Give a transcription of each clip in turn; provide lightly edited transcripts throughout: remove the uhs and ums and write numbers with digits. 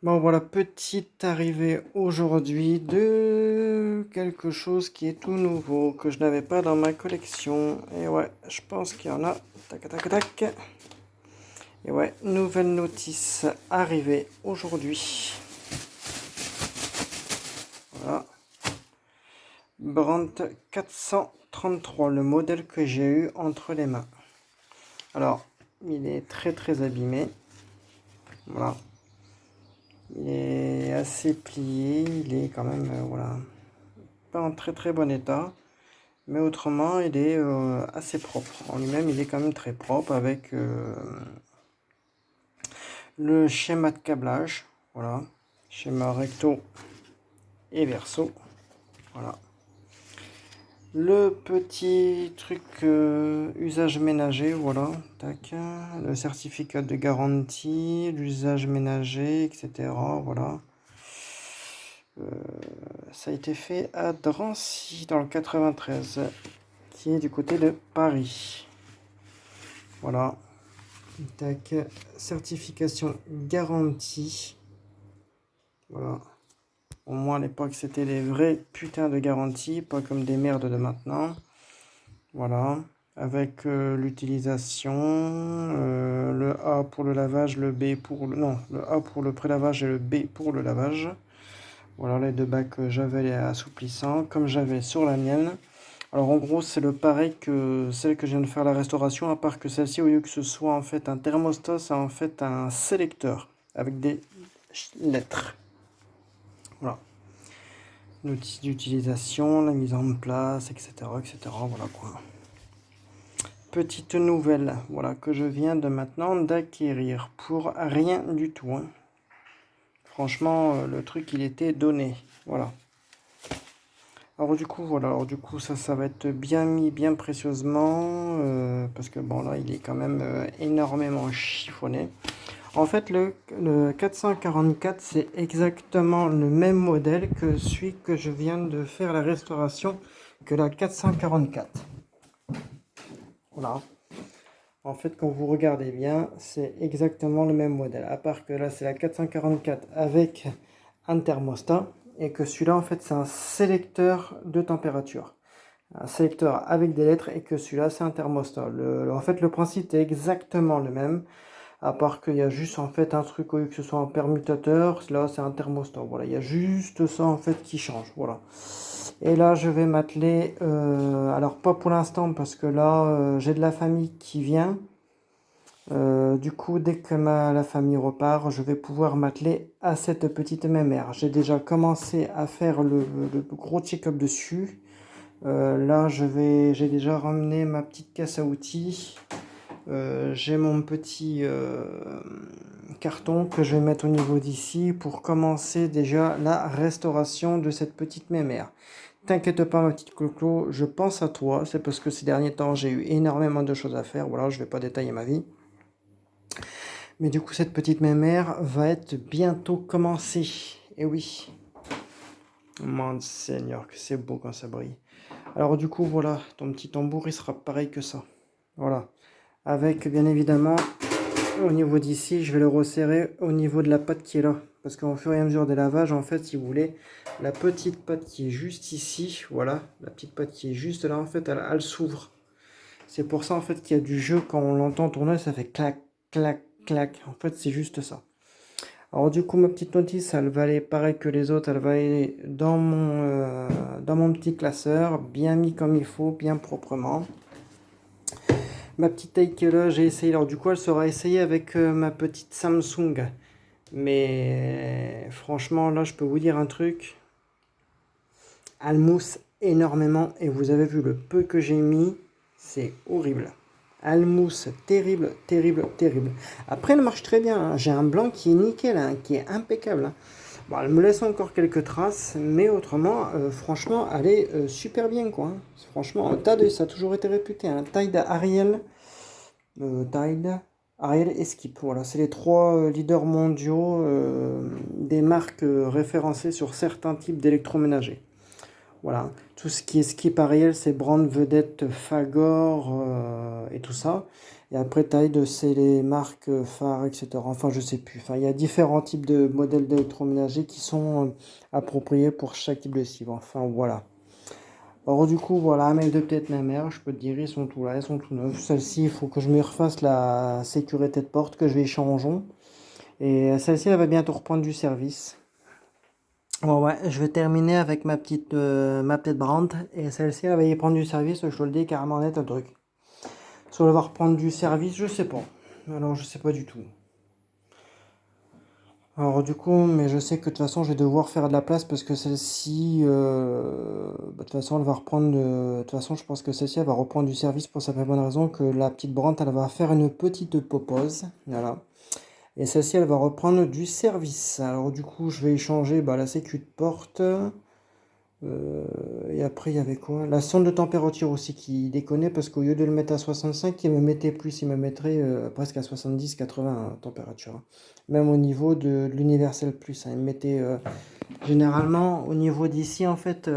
Bon voilà, petite arrivée aujourd'hui de quelque chose qui est tout nouveau, que je n'avais pas dans ma collection. Et ouais, je pense qu'il y en a. Tac, tac, tac. Et ouais, nouvelle notice arrivée aujourd'hui. Voilà. Brandt 433, le modèle que j'ai eu entre les mains. Alors, il est très abîmé. Voilà. Il est assez plié, il est quand même, voilà, pas en très bon état. Mais autrement, il est assez propre. En lui-même, il est quand même très propre avec le schéma de câblage. Voilà. Schéma recto et verso. Voilà. Le petit truc usage ménager. Voilà. Tac. Le certificat de garantie, l'usage ménager, etc. Voilà. Ça a été fait à Drancy dans le 93, qui est du côté de Paris. Voilà. Tac, certification garantie. Voilà. Au moins à l'époque c'était des vrais putains de garanties, pas comme des merdes de maintenant. Voilà. Avec l'utilisation, le A pour le lavage, le B pour le... Non, le A pour le pré-lavage et le B pour le lavage. Voilà les deux bacs javel et assouplissant, comme j'avais sur la mienne. Alors en gros c'est le pareil que celle que je viens de faire la restauration, à part que celle-ci, au lieu que ce soit en fait un thermostat, c'est en fait un sélecteur avec des lettres. Voilà. L'outil d'utilisation, la mise en place, etc. Voilà quoi. Petite nouvelle, voilà, que je viens de maintenant d'acquérir pour rien du tout. Hein. Franchement, le truc il était donné. Voilà. Alors du coup, voilà, ça va être bien mis, bien précieusement, parce que bon là, il est quand même énormément chiffonné. En fait, le 444, c'est exactement le même modèle que celui que je viens de faire la restauration, que la 444. Voilà. En fait, quand vous regardez bien, c'est exactement le même modèle, à part que là, c'est la 444 avec un thermostat, et que celui-là, en fait, c'est un sélecteur de température. Un sélecteur avec des lettres, et que celui-là, c'est un thermostat. En fait, le principe est exactement le même, à part qu'il y a juste, en fait, un truc, au lieu que ce soit un permutateur, là, c'est un thermostat. Voilà, il y a juste ça, en fait, qui change. Voilà. Et là, je vais m'atteler, alors pas pour l'instant, parce que là, j'ai de la famille qui vient. Du coup, dès que la famille repart, je vais pouvoir m'atteler à cette petite mémère. J'ai déjà commencé à faire le gros check-up dessus. Là, j'ai déjà ramené ma petite caisse à outils. J'ai mon petit carton que je vais mettre au niveau d'ici pour commencer déjà la restauration de cette petite mémère. T'inquiète pas ma petite Clo-Clo, je pense à toi. C'est parce que ces derniers temps, j'ai eu énormément de choses à faire. Voilà, je vais pas détailler ma vie. Mais du coup, cette petite mémère va être bientôt commencée. Et oui. Mon Seigneur, que c'est beau quand ça brille. Alors du coup, voilà, ton petit tambour, il sera pareil que ça. Voilà. Avec, bien évidemment, au niveau d'ici, je vais le resserrer au niveau de la patte qui est là. Parce qu'au fur et à mesure des lavages, en fait, si vous voulez, la petite patte qui est juste ici, voilà, la petite patte qui est juste là, en fait, elle s'ouvre. C'est pour ça, en fait, qu'il y a du jeu. Quand on l'entend tourner, ça fait clac, clac, clac. En fait, c'est juste ça. Alors du coup, ma petite notice, elle va aller pareil que les autres, elle va aller dans mon petit classeur, bien mis comme il faut, bien proprement. Ma petite taille que là, j'ai essayé, alors du coup, elle sera essayée avec ma petite Samsung. Mais franchement, là, je peux vous dire un truc. Elle mousse énormément et vous avez vu le peu que j'ai mis, c'est horrible. Elle mousse terrible. Après, elle marche très bien. Hein. J'ai un blanc qui est nickel, hein, qui est impeccable. Hein. Bon, elle me laisse encore quelques traces, mais autrement, franchement, elle est super bien, quoi. Hein. Franchement, Tide, ça a toujours été réputé. Hein. Tide, Ariel, Ariel et Skip. Voilà, c'est les trois leaders mondiaux des marques référencées sur certains types d'électroménagers. Voilà, tout ce qui est Skip Ariel, c'est Brand, Vedette, Fagor et tout ça. Et après Tide, c'est les marques phares, etc. Enfin, je sais plus. Enfin, il y a différents types de modèles d'électroménager qui sont appropriés pour chaque type de cible. Enfin, voilà. Alors du coup, voilà, mes deux petites mères, je peux te dire, ils sont tout là, ils sont tout neufs. Celle-ci, il faut que je me refasse la sécurité de porte, que je vais changer. Et celle-ci, elle va bientôt reprendre du service. Bon ouais, je vais terminer avec ma petite Brandt. Et celle-ci, elle va y prendre du service, je te le dis carrément net, le truc. Soit elle va reprendre du service, je sais pas. Alors, je sais pas du tout. Alors du coup, mais je sais que de toute façon, je vais devoir faire de la place parce que celle-ci, de toute façon, elle va reprendre. De toute façon, je pense que celle-ci, elle va reprendre du service pour cette bonne raison que la petite Brandt, elle va faire une petite pause. Voilà. Et celle-ci, elle va reprendre du service. Alors du coup, je vais échanger la sécu de porte. Et après, il y avait quoi? La sonde de température aussi qui déconnait parce qu'au lieu de le mettre à 65, il me mettait plus, il me mettrait presque à 70-80 température. Même au niveau de l'universel plus, hein, il me mettait généralement au niveau d'ici en fait,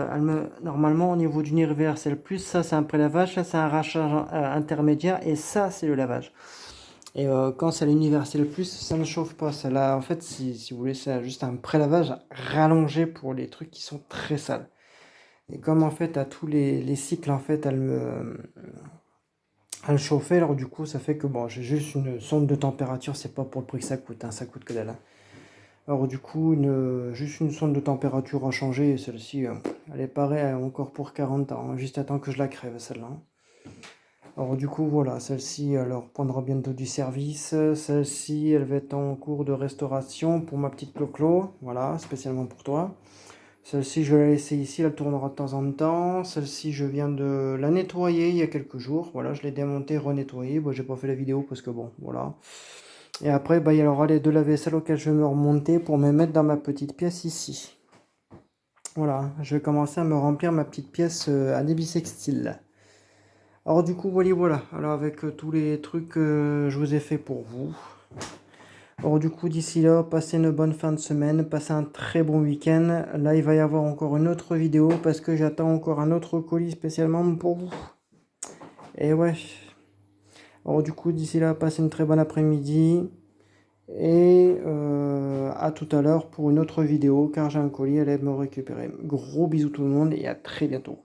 normalement au niveau d'universel plus, ça c'est un prélavage, ça c'est un rachage intermédiaire et ça c'est le lavage. Et quand c'est l'universel plus, ça ne chauffe pas. Ça là, en fait, si vous voulez, c'est juste un prélavage rallongé pour les trucs qui sont très sales. Et comme en fait à tous les cycles en fait elle chauffait, alors du coup ça fait que bon j'ai juste une sonde de température, c'est pas pour le prix que ça coûte, hein, ça coûte que dalle. Hein. Alors du coup juste une sonde de température à changer, et celle-ci elle est pareille encore pour 40 ans, hein, juste à temps que je la crève celle-là. Hein. Alors du coup voilà, celle-ci elle reprendra bientôt du service, celle-ci elle va être en cours de restauration pour ma petite Clo-Clo, voilà, spécialement pour toi. Celle-ci, je vais la laisser ici, elle tournera de temps en temps. Celle-ci, je viens de la nettoyer il y a quelques jours. Voilà, je l'ai démontée, renettoyée. Bon, j'ai pas fait la vidéo parce que bon, voilà. Et après, il y aura les deux lave-vaisselle auxquels je vais me remonter pour me mettre dans ma petite pièce ici. Voilà, je vais commencer à me remplir ma petite pièce à débissextile. Alors du coup, voilà. Alors avec tous les trucs que je vous ai fait pour vous. Alors du coup, d'ici là, passez une bonne fin de semaine, passez un très bon week-end. Là, il va y avoir encore une autre vidéo parce que j'attends encore un autre colis spécialement pour vous. Et ouais. Alors du coup, d'ici là, passez une très bonne après-midi. Et à tout à l'heure pour une autre vidéo car j'ai un colis, allez me récupérer. Gros bisous tout le monde et à très bientôt.